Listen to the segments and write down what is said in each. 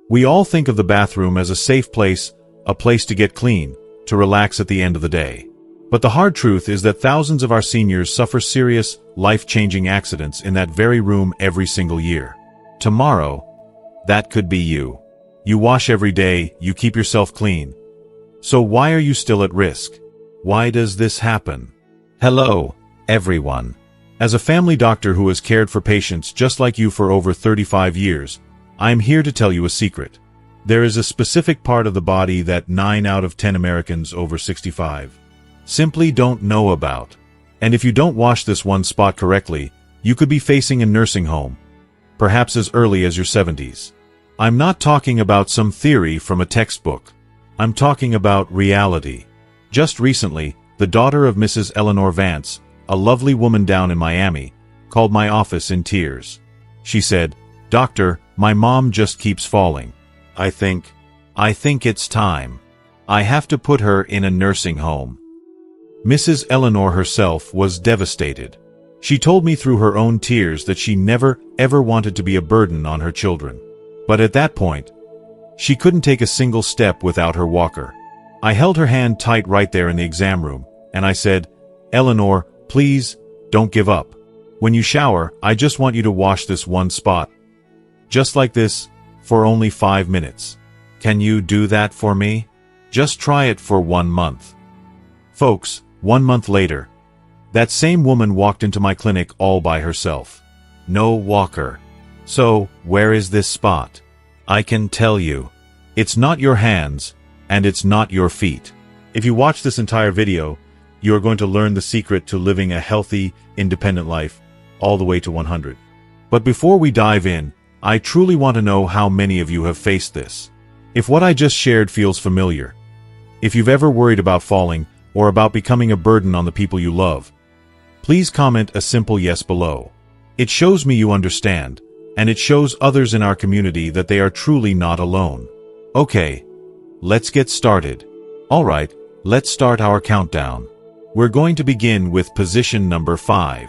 We all think of the bathroom as a safe place, a place to get clean, to relax at the end of the day. But the hard truth is that thousands of our seniors suffer serious, life-changing accidents in that very room every single year. Tomorrow, that could be you. You wash every day, you keep yourself clean. So why are you still at risk? Why does this happen? Hello, everyone. As a family doctor who has cared for patients just like you for over 35 years, I am here to tell you a secret. There is a specific part of the body that 9 out of 10 Americans over 65 simply don't know about. And if you don't wash this one spot correctly, you could be facing a nursing home, perhaps as early as your 70s. I'm not talking about some theory from a textbook. I'm talking about reality. Just recently, the daughter of Mrs. Eleanor Vance, a lovely woman down in Miami, called my office in tears. She said, "Doctor, my mom just keeps falling. I think it's time. I have to put her in a nursing home." Mrs. Eleanor herself was devastated. She told me through her own tears that she never, ever wanted to be a burden on her children. But at that point, she couldn't take a single step without her walker. I held her hand tight right there in the exam room, and I said, "Eleanor, please, don't give up. When you shower, I just want you to wash this one spot. Just like this, for only 5 minutes. Can you do that for me? Just try it for 1 month." Folks, 1 month later, that same woman walked into my clinic all by herself. No walker. So, where is this spot? I can tell you. It's not your hands, and it's not your feet. If you watch this entire video, you are going to learn the secret to living a healthy, independent life, all the way to 100. But before we dive in, I truly want to know how many of you have faced this. If what I just shared feels familiar, if you've ever worried about falling, or about becoming a burden on the people you love, please comment a simple yes below. It shows me you understand, and it shows others in our community that they are truly not alone. Okay, let's get started. Alright, let's start our countdown. We're going to begin with position number 5.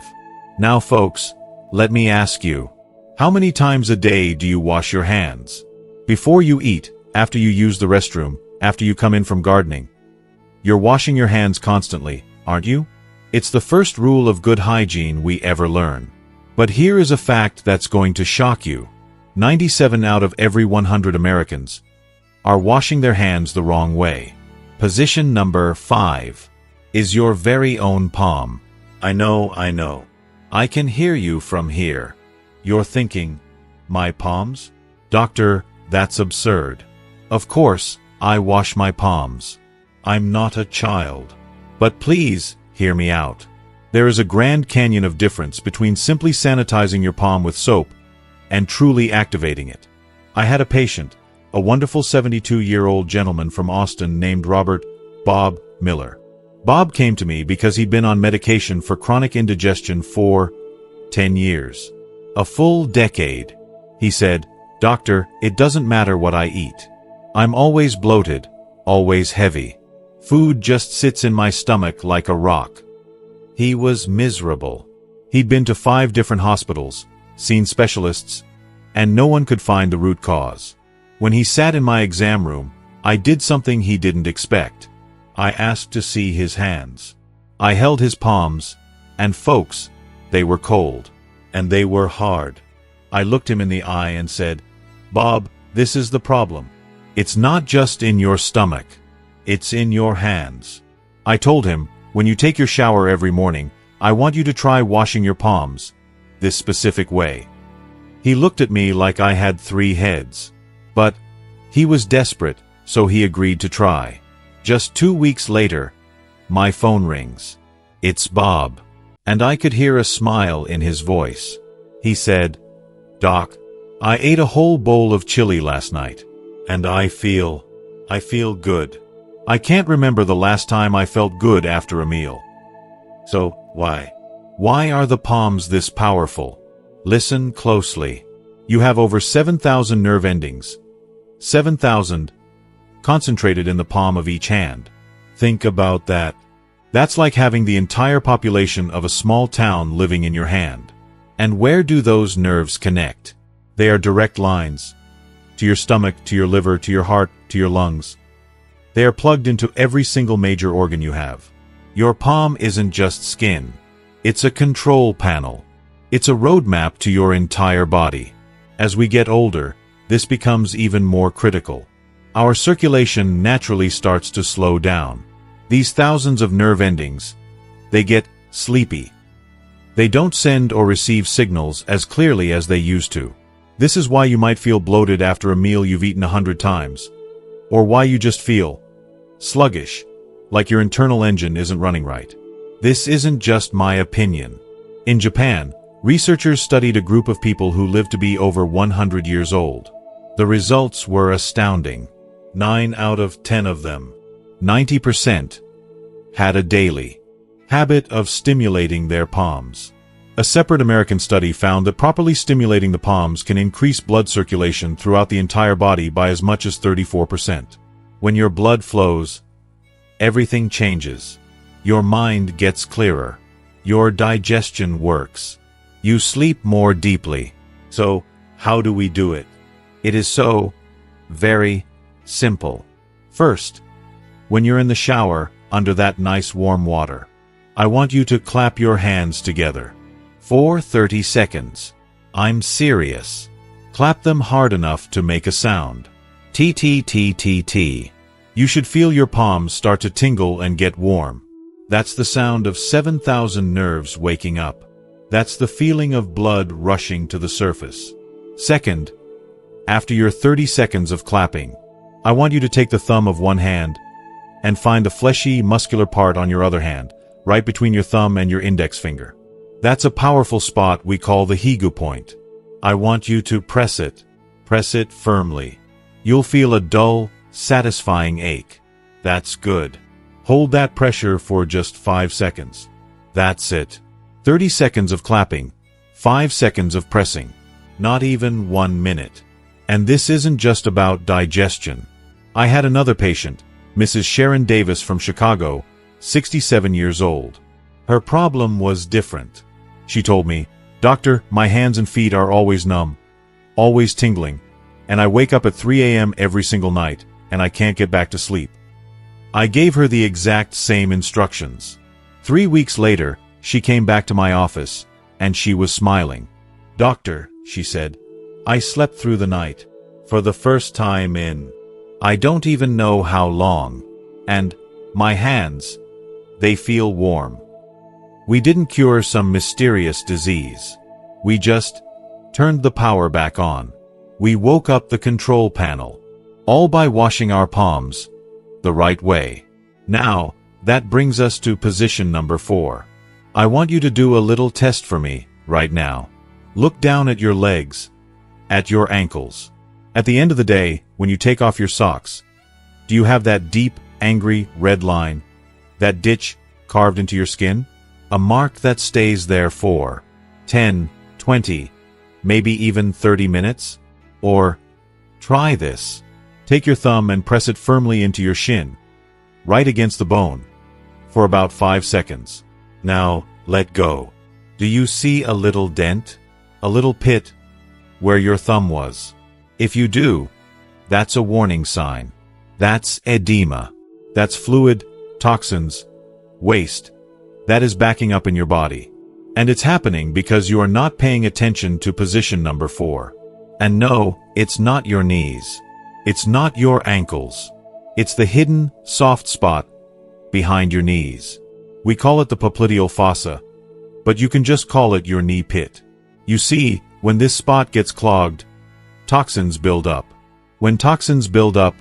Now folks, let me ask you, how many times a day do you wash your hands? Before you eat, after you use the restroom, after you come in from gardening. You're washing your hands constantly, aren't you? It's the first rule of good hygiene we ever learn. But here is a fact that's going to shock you. 97 out of every 100 Americans are washing their hands the wrong way. Position number 5 is your very own palm. I know. I can hear you from here. You're thinking, my palms? Doctor, that's absurd. Of course, I wash my palms. I'm not a child. But please, hear me out. There is a grand canyon of difference between simply sanitizing your palm with soap and truly activating it. I had a patient, a wonderful 72-year-old gentleman from Austin named Robert Bob Miller. Bob came to me because he'd been on medication for chronic indigestion for 10 years. A full decade. He said, "Doctor, it doesn't matter what I eat. I'm always bloated, always heavy. Food just sits in my stomach like a rock." He was miserable. He'd been to 5 different hospitals, seen specialists, and no one could find the root cause. When he sat in my exam room, I did something he didn't expect. I asked to see his hands. I held his palms, and folks, they were cold. And they were hard. I looked him in the eye and said, "Bob, this is the problem. It's not just in your stomach. It's in your hands." I told him, when you take your shower every morning, I want you to try washing your palms this specific way. He looked at me like I had 3 heads. But he was desperate, so he agreed to try. Just 2 weeks later, my phone rings. It's Bob. And I could hear a smile in his voice. He said, "Doc, I ate a whole bowl of chili last night, and I feel good. I can't remember the last time I felt good after a meal." So, why are the palms this powerful? Listen closely. You have over 7,000 nerve endings. 7,000 concentrated in the palm of each hand. Think about that. That's like having the entire population of a small town living in your hand. And where do those nerves connect? They are direct lines. to your stomach, to your liver, to your heart, to your lungs. They are plugged into every single major organ you have. Your palm isn't just skin. It's a control panel. It's a roadmap to your entire body. As we get older, this becomes even more critical. Our circulation naturally starts to slow down. These thousands of nerve endings, they get sleepy. They don't send or receive signals as clearly as they used to. This is why you might feel bloated after a meal you've eaten 100 times. Or why you just feel sluggish, like your internal engine isn't running right. This isn't just my opinion. In Japan, researchers studied a group of people who lived to be over 100 years old. The results were astounding. 9 out of 10 of them, 90%, had a daily habit of stimulating their palms. A separate American study found that properly stimulating the palms can increase blood circulation throughout the entire body by as much as 34%. When your blood flows, everything changes. Your mind gets clearer. Your digestion works. You sleep more deeply. So, how do we do it? It is so very simple. First, when you're in the shower under that nice warm water, I want you to clap your hands together for 30 seconds. I'm serious. Clap them hard enough to make a sound. T-T-T-T-T. You should feel your palms start to tingle and get warm. That's the sound of 7,000 nerves waking up. That's the feeling of blood rushing to the surface. Second, after your 30 seconds of clapping, I want you to take the thumb of one hand and find a fleshy, muscular part on your other hand, right between your thumb and your index finger. That's a powerful spot we call the Higu point. I want you to press it. Press it firmly. You'll feel a dull, satisfying ache. That's good. Hold that pressure for just 5 seconds. That's it. 30 seconds of clapping, 5 seconds of pressing. Not even 1 minute. And this isn't just about digestion. I had another patient, Mrs. Sharon Davis from Chicago, 67 years old. Her problem was different. She told me, "Doctor, my hands and feet are always numb, always tingling, and I wake up at 3 a.m. every single night, and I can't get back to sleep." I gave her the exact same instructions. 3 weeks later, she came back to my office, and she was smiling. "Doctor," she said, "I slept through the night. For the first time in I don't even know how long. And my hands, they feel warm." We didn't cure some mysterious disease. We just turned the power back on. We woke up the control panel, all by washing our palms the right way. Now, that brings us to position number 4. I want you to do a little test for me right now. Look down at your legs, at your ankles. At the end of the day, when you take off your socks, do you have that deep, angry, red line, that ditch carved into your skin? A mark that stays there for 10, 20, maybe even 30 minutes? Or, try this. Take your thumb and press it firmly into your shin, right against the bone, for about 5 seconds. Now, let go. Do you see a little dent? A little pit where your thumb was? If you do, that's a warning sign. That's edema. That's fluid, toxins, waste. That is backing up in your body. And it's happening because you are not paying attention to position number 4. And no, it's not your knees. It's not your ankles. It's the hidden, soft spot behind your knees. We call it the popliteal fossa, but you can just call it your knee pit. You see, when this spot gets clogged, toxins build up. When toxins build up,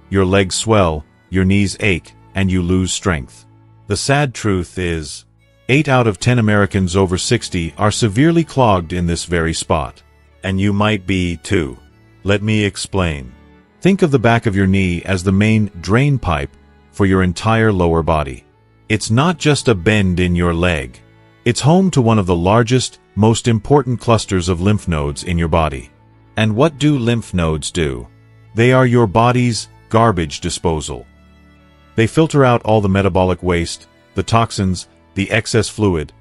your legs swell, your knees ache, and you lose strength. The sad truth is, 8 out of 10 Americans over 60 are severely clogged in this very spot. And you might be too. Let me explain. Think of the back of your knee as the main drain pipe for your entire lower body. It's not just a bend in your leg. It's home to one of the largest, most important clusters of lymph nodes in your body. And what do lymph nodes do? They are your body's garbage disposal. They filter out all the metabolic waste, the toxins, the excess fluid,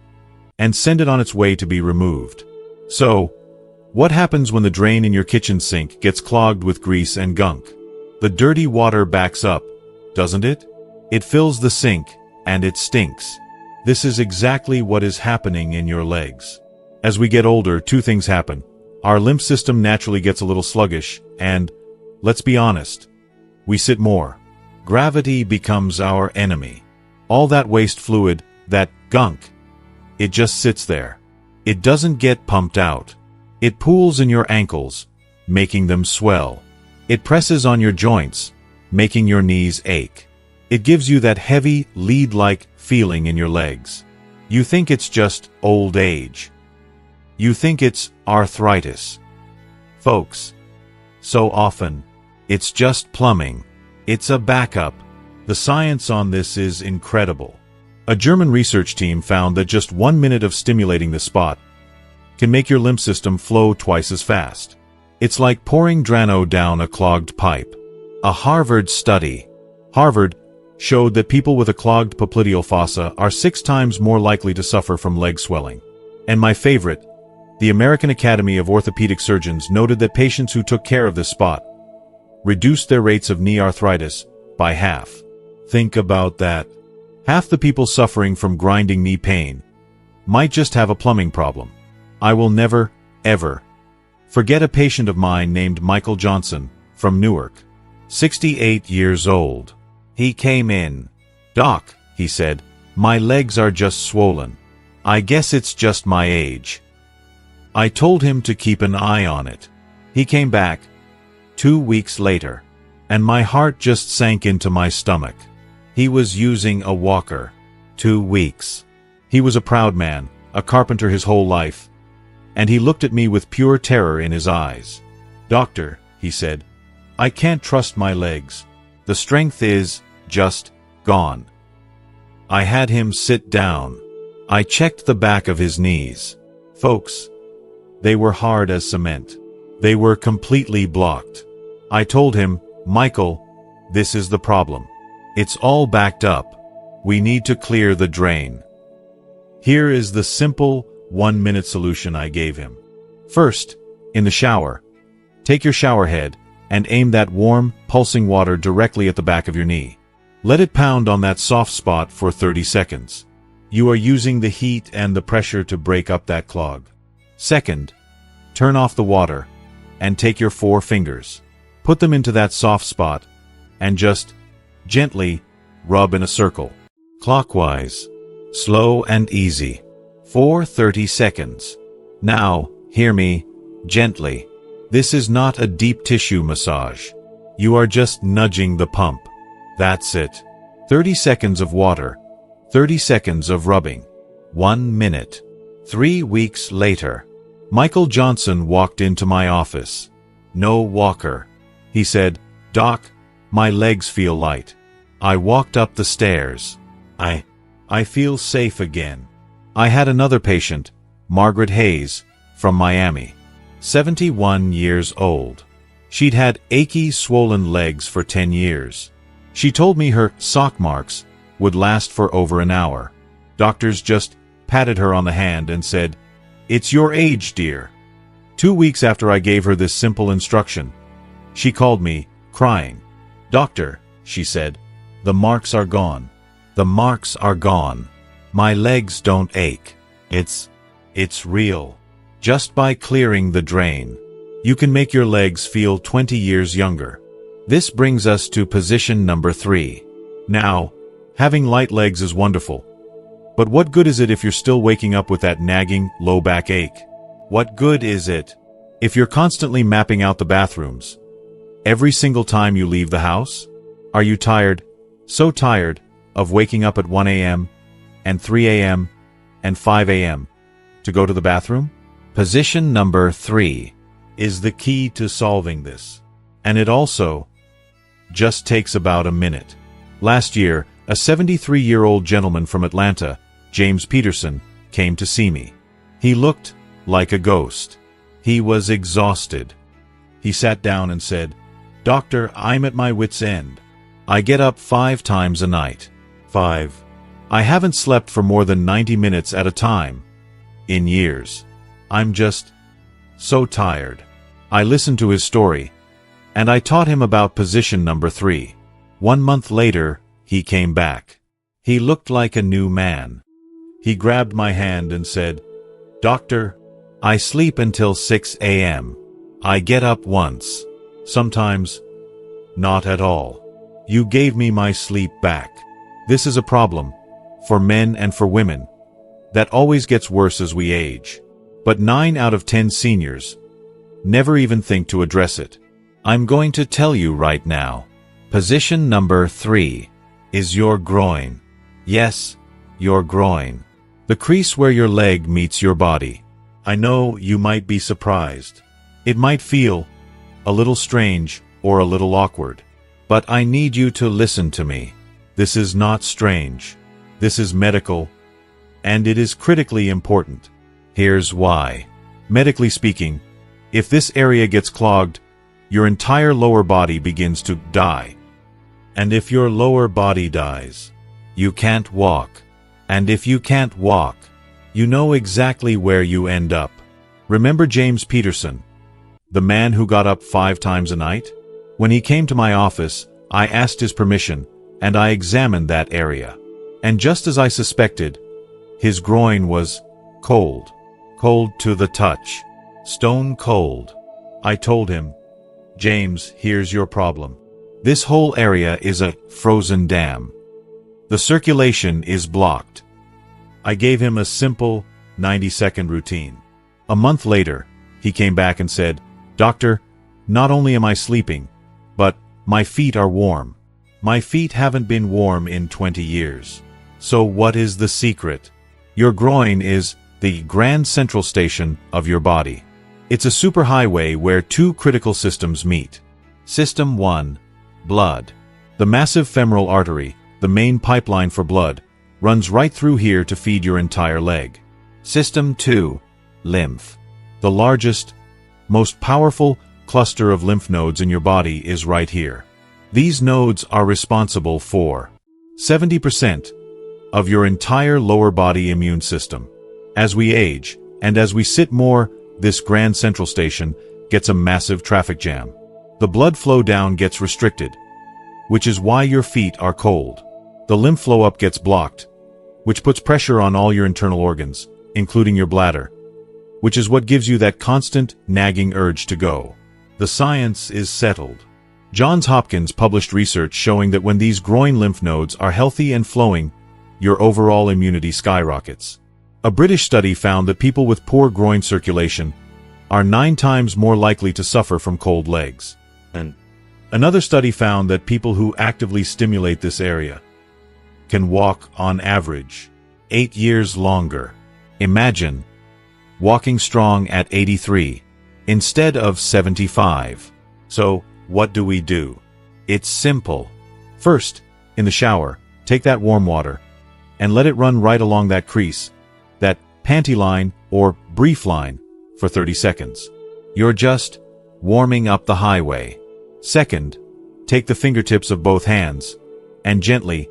and send it on its way to be removed. So, What happens when the drain in your kitchen sink gets clogged with grease and gunk? The dirty water backs up, doesn't it? It fills the sink, and it stinks. This is exactly what is happening in your legs. As we get older, two things happen. Our lymph system naturally gets a little sluggish, and, let's be honest, we sit more. Gravity becomes our enemy. All that waste fluid, that gunk, it just sits there. It doesn't get pumped out. It pools in your ankles, making them swell. It presses on your joints, making your knees ache. It gives you that heavy, lead-like feeling in your legs. You think it's just old age. You think it's arthritis. Folks, so often, it's just plumbing. It's a backup. The science on this is incredible. A German research team found that just 1 minute of stimulating the spot can make your lymph system flow twice as fast. It's like pouring Drano down a clogged pipe. A Harvard study. Harvard showed that people with a clogged popliteal fossa are 6 times more likely to suffer from leg swelling. And my favorite, the American Academy of Orthopedic Surgeons noted that patients who took care of this spot reduced their rates of knee arthritis by half. Think about that. Half the people suffering from grinding knee pain might just have a plumbing problem. I will never, ever forget a patient of mine named Michael Johnson from Newark, 68 years old. He came in. "Doc," he said, "my legs are just swollen. I guess it's just my age." I told him to keep an eye on it. He came back 2 weeks later, and my heart just sank into my stomach. He was using a walker. 2 weeks. He was a proud man, a carpenter his whole life, and he looked at me with pure terror in his eyes. "Doctor," he said, "I can't trust my legs. The strength is just gone." I had him sit down. I checked the back of his knees. Folks, they were hard as cement. They were completely blocked. I told him, "Michael, this is the problem. It's all backed up. We need to clear the drain." Here is the simple 1-minute solution I gave him. First, in the shower, take your shower head and aim that warm, pulsing water directly at the back of your knee. Let it pound on that soft spot for 30 seconds. You are using the heat and the pressure to break up that clog. Second, turn off the water and take your 4 fingers. Put them into that soft spot and just gently rub in a circle. Clockwise. Slow and easy. For 30 seconds. Now, hear me, gently. This is not a deep tissue massage. You are just nudging the pump. That's it. 30 seconds of water. 30 seconds of rubbing. 1 minute. 3 weeks later, Michael Johnson walked into my office. No walker. He said, "Doc, my legs feel light. I walked up the stairs. I feel safe again." I had another patient, Margaret Hayes, from Miami, 71 years old. She'd had achy, swollen legs for 10 years. She told me her sock marks would last for over an hour. Doctors just patted her on the hand and said, "It's your age, dear." 2 weeks after I gave her this simple instruction, she called me, crying. "Doctor," she said, "the marks are gone. The marks are gone. My legs don't ache. It's real." Just by clearing the drain, you can make your legs feel 20 years younger. This brings us to position number 3. Now, having light legs is wonderful. But what good is it if you're still waking up with that nagging, low back ache? What good is it if you're constantly mapping out the bathrooms every single time you leave the house? Are you tired, so tired, of waking up at 1 a.m. and 3 a.m. and 5 a.m. to go to the bathroom? Position number 3 is the key to solving this. And it also just takes about a minute. Last year, a 73-year-old gentleman from Atlanta, James Peterson, came to see me. He looked like a ghost. He was exhausted. He sat down and said, "Doctor, I'm at my wit's end. I get up 5 times a night. 5. I haven't slept for more than 90 minutes at a time in years. I'm just so tired. I listened to his story, and I taught him about position number 3. 1 month later, he came back. He looked like a new man. He grabbed my hand and said, "Doctor, I sleep until 6 a.m. I get up once. Sometimes, not at all. You gave me my sleep back." This is a problem, for men and for women, that always gets worse as we age. But 9 out of 10 seniors never even think to address it. I'm going to tell you right now. Position number 3 is your groin. Yes, your groin. The crease where your leg meets your body. I know you might be surprised. It might feel a little strange or a little awkward. But I need you to listen to me. This is not strange. This is medical, and it is critically important. Here's why. Medically speaking, if this area gets clogged, your entire lower body begins to die. And if your lower body dies, you can't walk. And if you can't walk, you know exactly where you end up. Remember James Peterson, the man who got up 5 times a night? When he came to my office, I asked his permission, and I examined that area. And just as I suspected, his groin was cold. Cold to the touch. Stone cold. I told him, "James, here's your problem. This whole area is a frozen dam. The circulation is blocked." I gave him a simple 90-second routine. A month later, he came back and said, "Doctor, not only am I sleeping, but my feet are warm. My feet haven't been warm in 20 years. So what is the secret? Your groin is the grand central station of your body. It's a superhighway where 2 critical systems meet. System 1, blood. The massive femoral artery, the main pipeline for blood, runs right through here to feed your entire leg. System 2, lymph. The largest, most powerful cluster of lymph nodes in your body is right here. These nodes are responsible for 70% of your entire lower body immune system. As we age, and as we sit more, this grand central station gets a massive traffic jam. The blood flow down gets restricted, which is why your feet are cold. The lymph flow up gets blocked, which puts pressure on all your internal organs, including your bladder, which is what gives you that constant, nagging urge to go. The science is settled. Johns Hopkins published research showing that when these groin lymph nodes are healthy and flowing, your overall immunity skyrockets. A British study found that people with poor groin circulation are 9 times more likely to suffer from cold legs. And another study found that people who actively stimulate this area can walk, on average, 8 years longer. Imagine walking strong at 83 instead of 75. So, what do? It's simple. First, in the shower, take that warm water and let it run right along that crease, that panty line or brief line, for 30 seconds. You're just warming up the highway. Second, take the fingertips of both hands and gently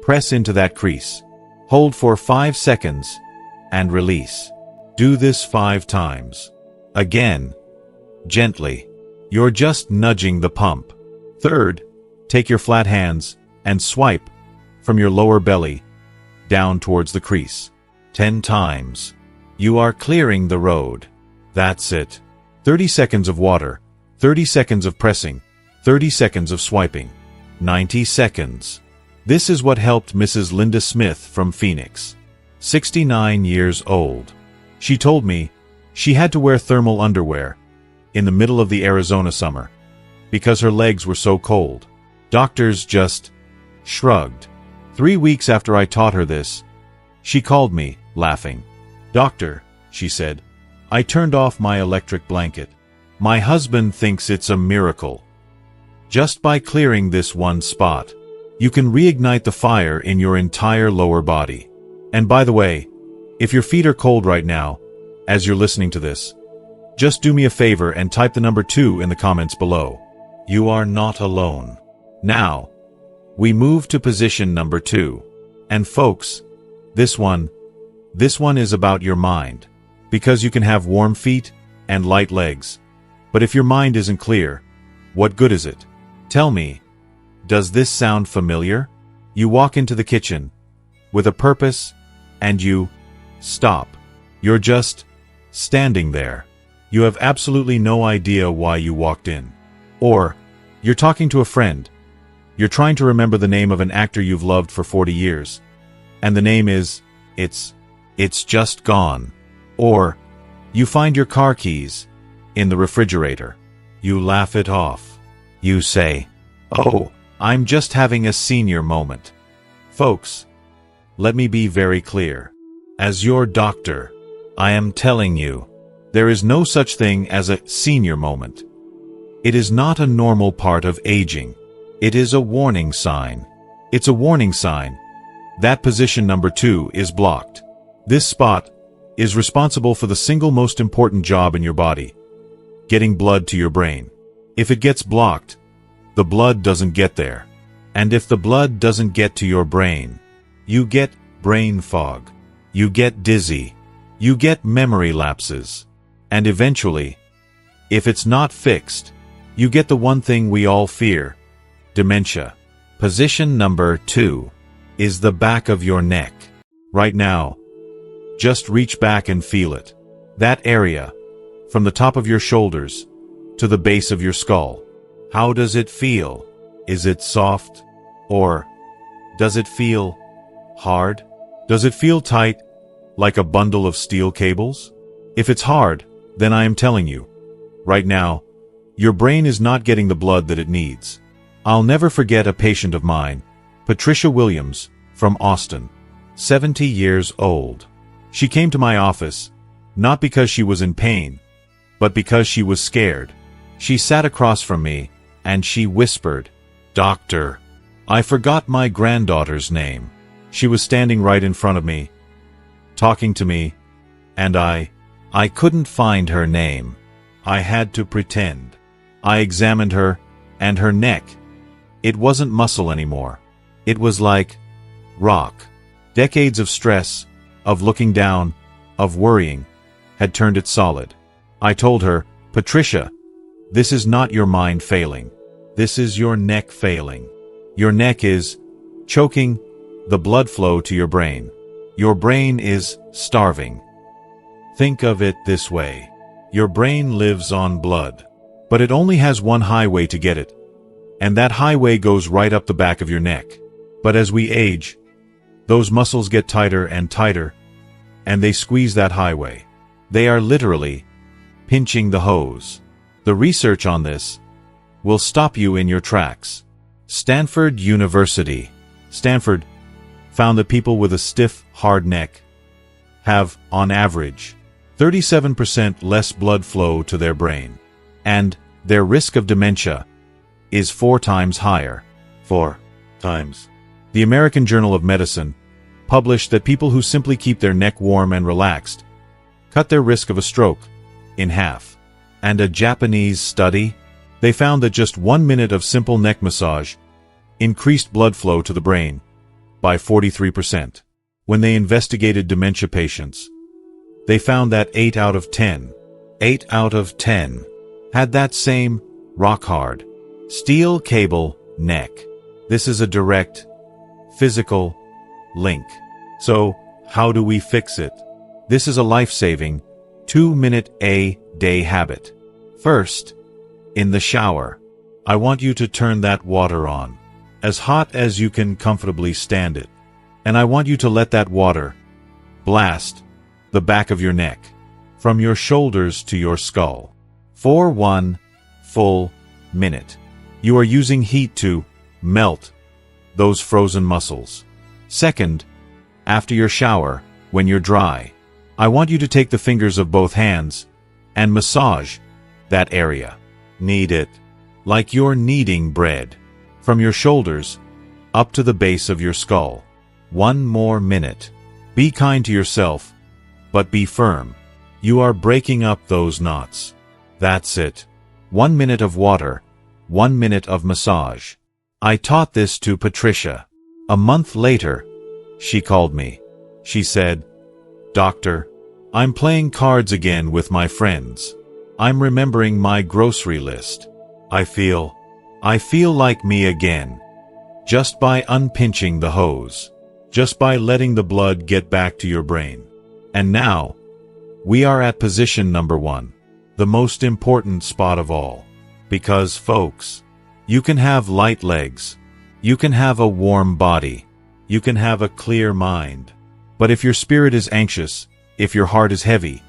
press into that crease. Hold for 5 seconds and release. Do this 5 times. Again, gently. You're just nudging the pump. Third, take your flat hands and swipe from your lower belly down towards the crease. 10 times. You are clearing the road. That's it. 30 seconds of water, 30 seconds of pressing, 30 seconds of swiping. 90 seconds. This is what helped Mrs. Linda Smith from Phoenix. 69 years old. She told me she had to wear thermal underwear in the middle of the Arizona summer because her legs were so cold. Doctors just shrugged. 3 weeks after I taught her this, she called me, laughing. "Doctor," she said, "I turned off my electric blanket. My husband thinks it's a miracle. Just by clearing this one spot, you can reignite the fire in your entire lower body." And by the way, if your feet are cold right now, as you're listening to this, just do me a favor and type the number 2 in the comments below. You are not alone. Now, we move to position number 2. And folks, this one is about your mind. Because you can have warm feet and light legs. But if your mind isn't clear, what good is it? Tell me, does this sound familiar? You walk into the kitchen with a purpose, and you stop. You're just standing there. You have absolutely no idea why you walked in. Or, you're talking to a friend. You're trying to remember the name of an actor you've loved for 40 years. And the name is, it's just gone. Or, you find your car keys in the refrigerator. You laugh it off. You say, "Oh, I'm just having a senior moment." Folks, let me be very clear. As your doctor, I am telling you, there is no such thing as a senior moment. It is not a normal part of aging. It is a warning sign. It's a warning sign. That position number 2 is blocked. This spot is responsible for the single most important job in your body, getting blood to your brain. If it gets blocked, the blood doesn't get there. And if the blood doesn't get to your brain, you get brain fog. You get dizzy. You get memory lapses. And eventually, if it's not fixed, you get the one thing we all fear: dementia. Position number 2 is the back of your neck. Right now, just reach back and feel it. That area, from the top of your shoulders to the base of your skull. How does it feel? Is it soft? Or does it feel hard? Does it feel tight, like a bundle of steel cables? If it's hard, then I am telling you, right now, your brain is not getting the blood that it needs. I'll never forget a patient of mine, Patricia Williams, from Austin, 70 years old. She came to my office, not because she was in pain, but because she was scared. She sat across from me, and she whispered, "Doctor, I forgot my granddaughter's name." She was standing right in front of me, talking to me, and I couldn't find her name. I had to pretend. I examined her, and her neck. It wasn't muscle anymore. It was like rock. Decades of stress, of looking down, of worrying, had turned it solid. I told her, "Patricia, this is not your mind failing. This is your neck failing. Your neck is choking the blood flow to your brain. Your brain is starving." Think of it this way. Your brain lives on blood, but it only has one highway to get it, and that highway goes right up the back of your neck. But as we age, those muscles get tighter and tighter, and they squeeze that highway. They are literally pinching the hose. The research on this will stop you in your tracks. Stanford University. Stanford found that people with a stiff, hard neck have, on average, 37% less blood flow to their brain, and their risk of dementia is 4 times higher. 4 times. The American Journal of Medicine published that people who simply keep their neck warm and relaxed cut their risk of a stroke in half. And a Japanese study, they found that just 1 minute of simple neck massage increased blood flow to the brain by 43%. When they investigated dementia patients, they found that 8 out of 10 had that same rock-hard, steel cable neck. This is a direct, physical link. So, how do we fix it? This is a life-saving, 2-minute-a-day habit. First, in the shower, I want you to turn that water on, as hot as you can comfortably stand it. And I want you to let that water blast the back of your neck, from your shoulders to your skull, for 1 full minute. You are using heat to melt those frozen muscles. Second, after your shower, when you're dry, I want you to take the fingers of both hands and massage that area. Knead it, like you're kneading bread, from your shoulders up to the base of your skull. 1 more minute. Be kind to yourself, but be firm. You are breaking up those knots. That's it. 1 minute of water, 1 minute of massage. I taught this to Patricia. A month later, she called me. She said, "Doctor, I'm playing cards again with my friends. I'm remembering my grocery list. I feel like me again. Just by unpinching the hose. Just by letting the blood get back to your brain. And now, we are at position number 1. The most important spot of all. Because, folks, you can have light legs. You can have a warm body. You can have a clear mind. But if your spirit is anxious, if your heart is heavy,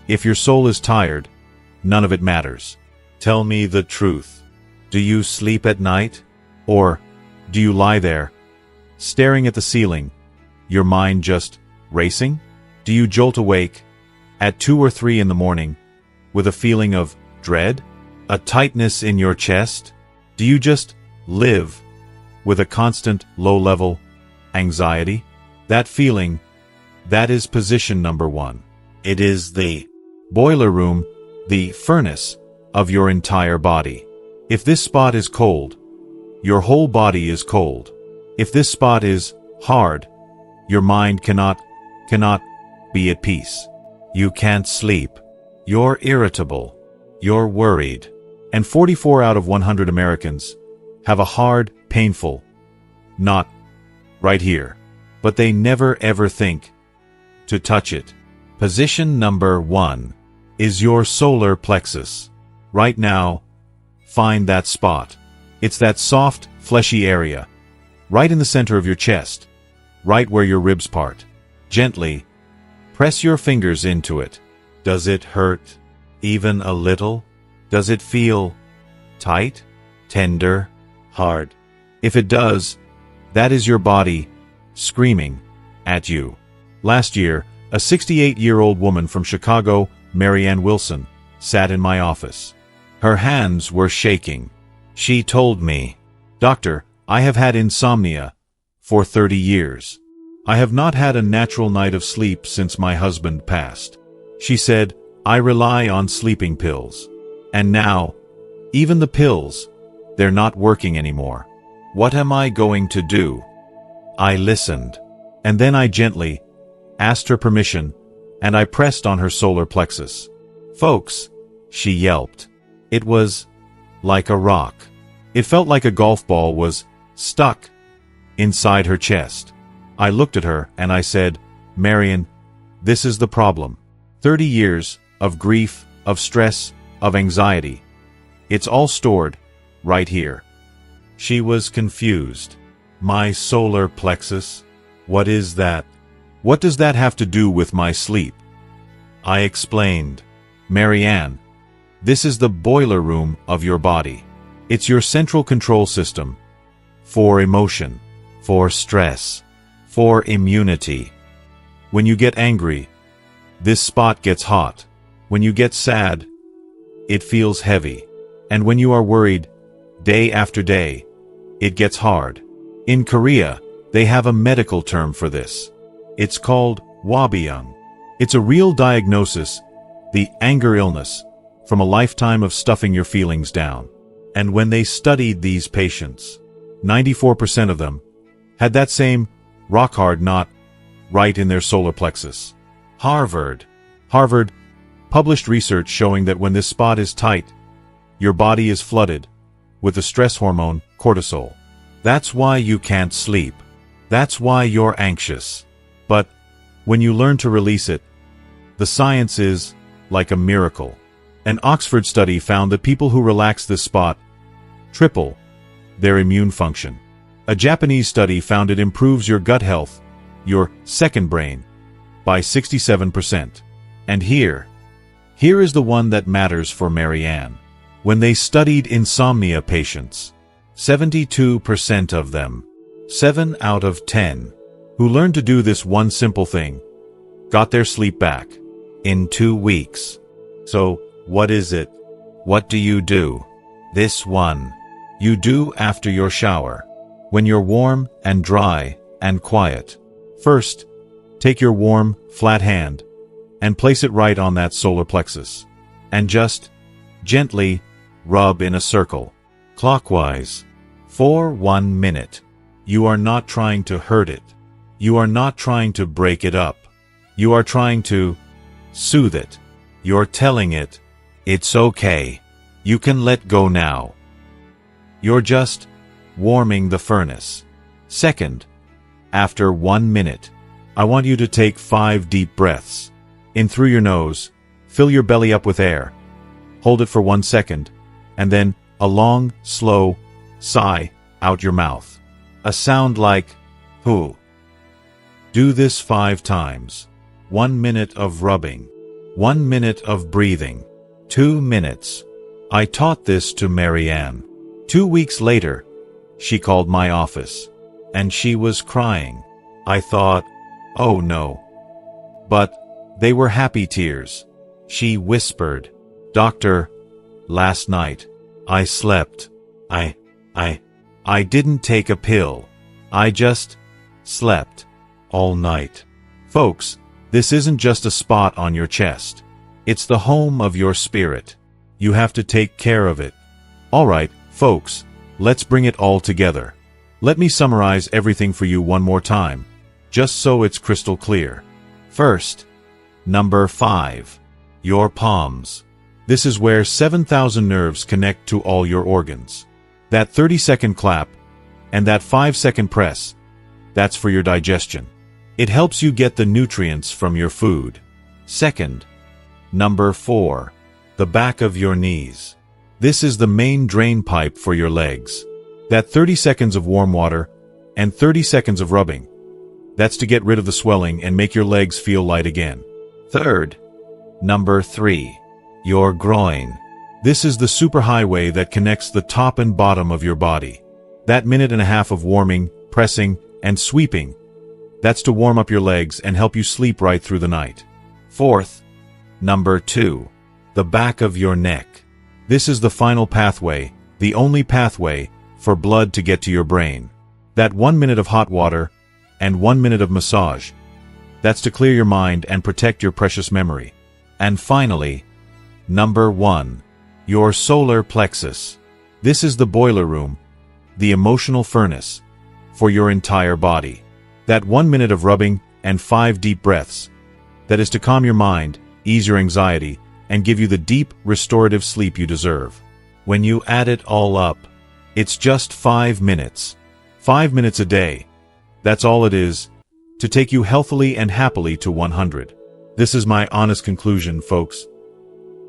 if your soul is tired, none of it matters. Tell me the truth. Do you sleep at night? Or do you lie there, staring at the ceiling, your mind just racing? Do you jolt awake at 2 or 3 in the morning with a feeling of dread? A tightness in your chest? Do you just live with a constant low-level anxiety? That feeling, that is position number 1. It is the boiler room, the furnace of your entire body. If this spot is cold, your whole body is cold. If this spot is hard, your mind cannot be at peace. You can't sleep. You're irritable. You're worried. And 44 out of 100 Americans have a hard, painful knot right here. But they never ever think to touch it. Position number 1 is your solar plexus. Right now, find that spot. It's that soft, fleshy area, right in the center of your chest, right where your ribs part. Gently, press your fingers into it. Does it hurt? Even a little? Does it feel tight, tender, hard? If it does, that is your body screaming at you. Last year, a 68-year-old woman from Chicago, Marianne Wilson, sat in my office. Her hands were shaking. She told me, "Doctor, I have had insomnia for 30 years. I have not had a natural night of sleep since my husband passed." She said, "I rely on sleeping pills. And now, even the pills, they're not working anymore. What am I going to do?" I listened. And then I gently asked her permission, and I pressed on her solar plexus. "Folks," she yelped. It was like a rock. It felt like a golf ball was stuck inside her chest. I looked at her and I said, "Marian, this is the problem. 30 years of grief, of stress, of anxiety. It's all stored right here." She was confused. "My solar plexus? What is that? What does that have to do with my sleep?" I explained. "Marianne, this is the boiler room of your body. It's your central control system for emotion, for stress, for immunity. When you get angry, this spot gets hot. When you get sad, it feels heavy. And when you are worried, day after day, it gets hard. In Korea, they have a medical term for this. It's called wabyung. It's a real diagnosis, the anger illness, from a lifetime of stuffing your feelings down. And when they studied these patients, 94% of them had that same rock-hard knot right in their solar plexus. Harvard published research showing that when this spot is tight, your body is flooded with the stress hormone cortisol. That's why you can't sleep. That's why you're anxious. But when you learn to release it, the science is like a miracle. An Oxford study found that people who relax this spot triple their immune function. A Japanese study found it improves your gut health, your second brain, by 67%. And here is the one that matters for Marianne. When they studied insomnia patients, 72% of them, 7 out of 10, who learned to do this one simple thing, got their sleep back in 2 weeks. So, what is it? What do you do? This one. You do after your shower, when you're warm and dry and quiet. First, take your warm, flat hand and place it right on that solar plexus. And just gently rub in a circle, clockwise, for 1 minute. You are not trying to hurt it. You are not trying to break it up. You are trying to soothe it. You're telling it, It's okay. You can let go now. You're just warming the furnace. Second, after 1 minute, I want you to take 5 deep breaths. In through your nose, fill your belly up with air. Hold it for 1 second, and then a long, slow sigh out your mouth. A sound like, "Hoo." Do this 5 times. 1 minute of rubbing. 1 minute of breathing. 2 minutes. I taught this to Marianne. 2 weeks later, she called my office. And she was crying. I thought, oh no. But they were happy tears. She whispered, "Doctor, last night, I slept. I didn't take a pill. I just slept all night." Folks, this isn't just a spot on your chest. It's the home of your spirit. You have to take care of it. Alright, folks, let's bring it all together. Let me summarize everything for you one more time, just so it's crystal clear. First, number 5. Your palms. This is where 7,000 nerves connect to all your organs. That 30-second clap and that 5-second press, that's for your digestion. It helps you get the nutrients from your food. Second, number 4. The back of your knees. This is the main drain pipe for your legs. That 30 seconds of warm water and 30 seconds of rubbing, that's to get rid of the swelling and make your legs feel light again. Third, number 3. Your groin. This is the superhighway that connects the top and bottom of your body. That minute and a half of warming, pressing, and sweeping, that's to warm up your legs and help you sleep right through the night. Fourth, number 2. The back of your neck. This is the final pathway, the only pathway, for blood to get to your brain. That 1 minute of hot water and 1 minute of massage, that's to clear your mind and protect your precious memory. And finally, number 1. Your solar plexus. This is the boiler room, the emotional furnace, for your entire body. That 1 minute of rubbing and 5 deep breaths, that is to calm your mind, ease your anxiety, and give you the deep, restorative sleep you deserve. When you add it all up, it's just 5 minutes. 5 minutes a day. That's all it is, to take you healthily and happily to 100. This is my honest conclusion, folks.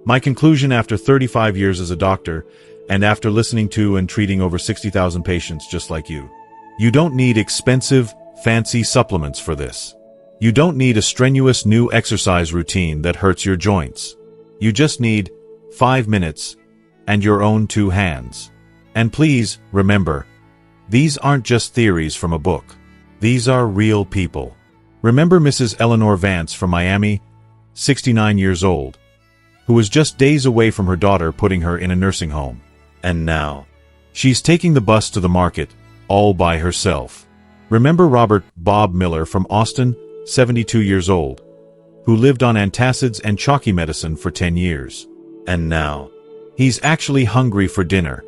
My conclusion after 35 years as a doctor, and after listening to and treating over 60,000 patients just like you. You don't need expensive, fancy supplements for this. You don't need a strenuous new exercise routine that hurts your joints. You just need 5 minutes and your own 2 hands. And please, remember, these aren't just theories from a book. These are real people. Remember Mrs. Eleanor Vance from Miami, 69 years old, who was just days away from her daughter putting her in a nursing home. And now, she's taking the bus to the market, all by herself. Remember Robert Bob Miller from Austin, 72 years old, who lived on antacids and chalky medicine for 10 years. And now, he's actually hungry for dinner.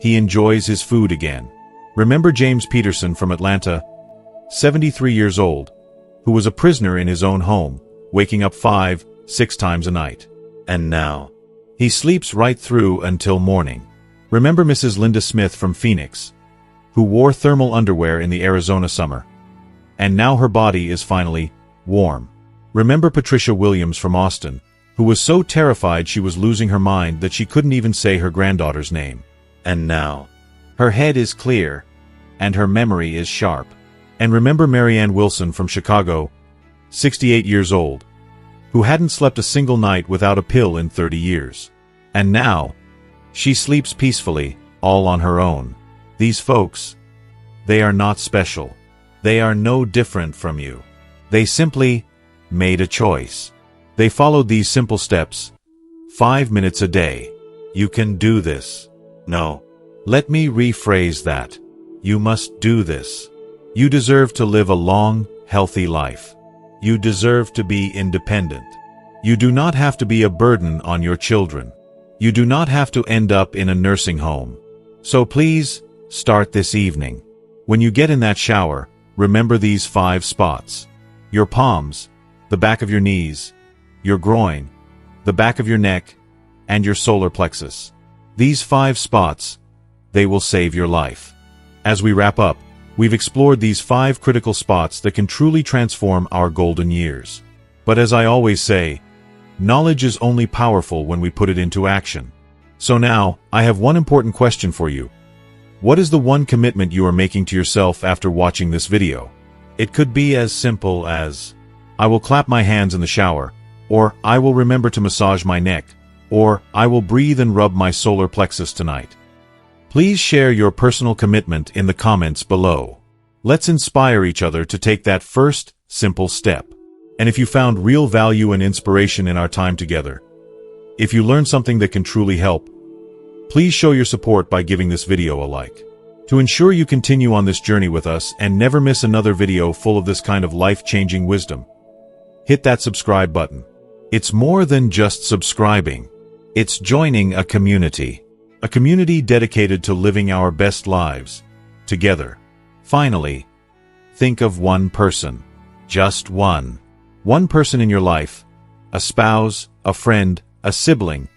He enjoys his food again. Remember James Peterson from Atlanta, 73 years old, who was a prisoner in his own home, waking up 5-6 times a night. And now, he sleeps right through until morning. Remember Mrs. Linda Smith from Phoenix, who wore thermal underwear in the Arizona summer, and now her body is finally warm. Remember Patricia Williams from Austin, who was so terrified she was losing her mind that she couldn't even say her granddaughter's name. And now, her head is clear, and her memory is sharp. And remember Marianne Wilson from Chicago, 68 years old, who hadn't slept a single night without a pill in 30 years. And now, she sleeps peacefully, all on her own. These folks, they are not special. They are no different from you. They simply made a choice. They followed these simple steps. 5 minutes a day. You can do this. No. Let me rephrase that. You must do this. You deserve to live a long, healthy life. You deserve to be independent. You do not have to be a burden on your children. You do not have to end up in a nursing home. So please, start this evening. When you get in that shower, remember these 5 spots. Your palms, the back of your knees, your groin, the back of your neck, and your solar plexus. These 5 spots, they will save your life. As we wrap up, we've explored these 5 critical spots that can truly transform our golden years. But as I always say, knowledge is only powerful when we put it into action. So now, I have one important question for you. What is the one commitment you are making to yourself after watching this video? It could be as simple as, I will clap my hands in the shower, or I will remember to massage my neck, or I will breathe and rub my solar plexus tonight. Please share your personal commitment in the comments below. Let's inspire each other to take that first, simple step. And if you found real value and inspiration in our time together, if you learned something that can truly help, please show your support by giving this video a like. To ensure you continue on this journey with us and never miss another video full of this kind of life-changing wisdom, hit that subscribe button. It's more than just subscribing. It's joining a community dedicated to living our best lives together. Finally, think of one person, just one person in your life, a spouse, a friend, a sibling,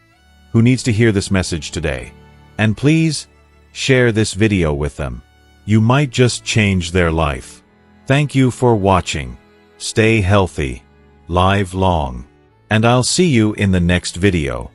who needs to hear this message today. And please, share this video with them. You might just change their life. Thank you for watching. Stay healthy, live long, and I'll see you in the next video.